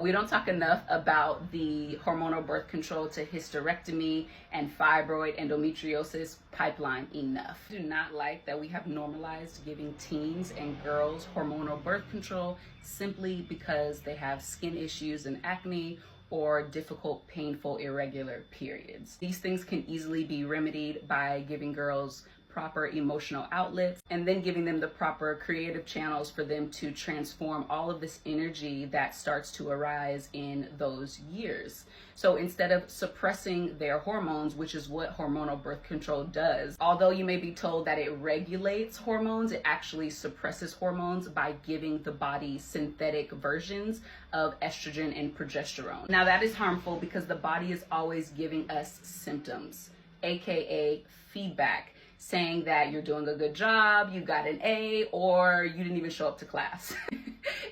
We don't talk enough about the hormonal birth control to hysterectomy and fibroid endometriosis pipeline enough. I do not like that we have normalized giving teens and girls hormonal birth control simply because they have skin issues and acne or difficult, painful, irregular periods. These things can easily be remedied by giving girls proper emotional outlets and then giving them the proper creative channels for them to transform all of this energy that starts to arise in those years. So instead of suppressing their hormones, which is what hormonal birth control does, although you may be told that it regulates hormones, it actually suppresses hormones by giving the body synthetic versions of estrogen and progesterone. Now that is harmful because the body is always giving us symptoms, aka feedback, saying that you're doing a good job, you got an A, or you didn't even show up to class.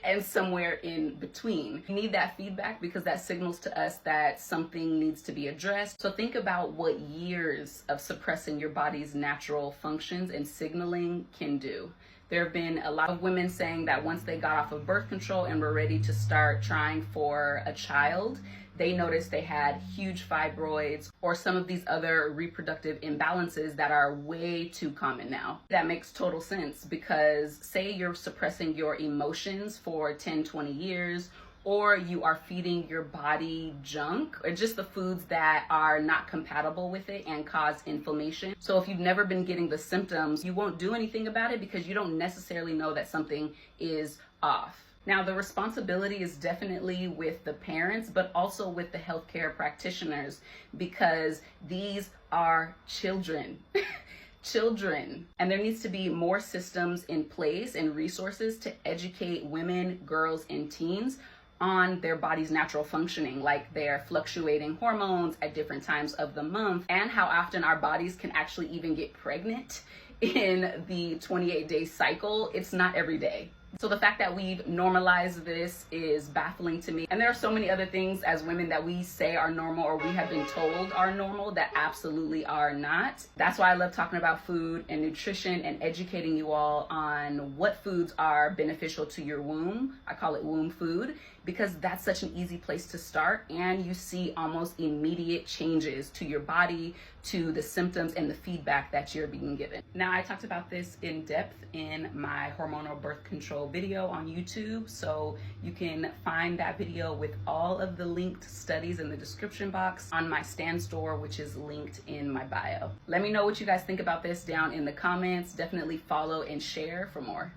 And somewhere in between. You need that feedback because that signals to us that something needs to be addressed. So think about what years of suppressing your body's natural functions and signaling can do. There have been a lot of women saying that once they got off of birth control and were ready to start trying for a child, they noticed they had huge fibroids or some of these other reproductive imbalances that are way too common now. That makes total sense because say you're suppressing your emotions for 10, 20 years, or you are feeding your body junk or just the foods that are not compatible with it and cause inflammation. So if you've never been getting the symptoms, you won't do anything about it because you don't necessarily know that something is off. Now, the responsibility is definitely with the parents, but also with the healthcare practitioners because these are children. Children. And there needs to be more systems in place and resources to educate women, girls, and teens on their body's natural functioning, like their fluctuating hormones at different times of the month, and how often our bodies can actually even get pregnant in the 28-day cycle. It's not every day. So the fact that we've normalized this is baffling to me. And there are so many other things as women that we say are normal or we have been told are normal that absolutely are not. That's why I love talking about food and nutrition and educating you all on what foods are beneficial to your womb. I call it womb food because that's such an easy place to start, and you see almost immediate changes to your body, to the symptoms and the feedback that you're being given. Now, I talked about this in depth in my hormonal birth control video on YouTube, so you can find that video with all of the linked studies in the description box on my Stan store, which is linked in my bio. Let me know what you guys think about this down in the comments. Definitely follow and share for more.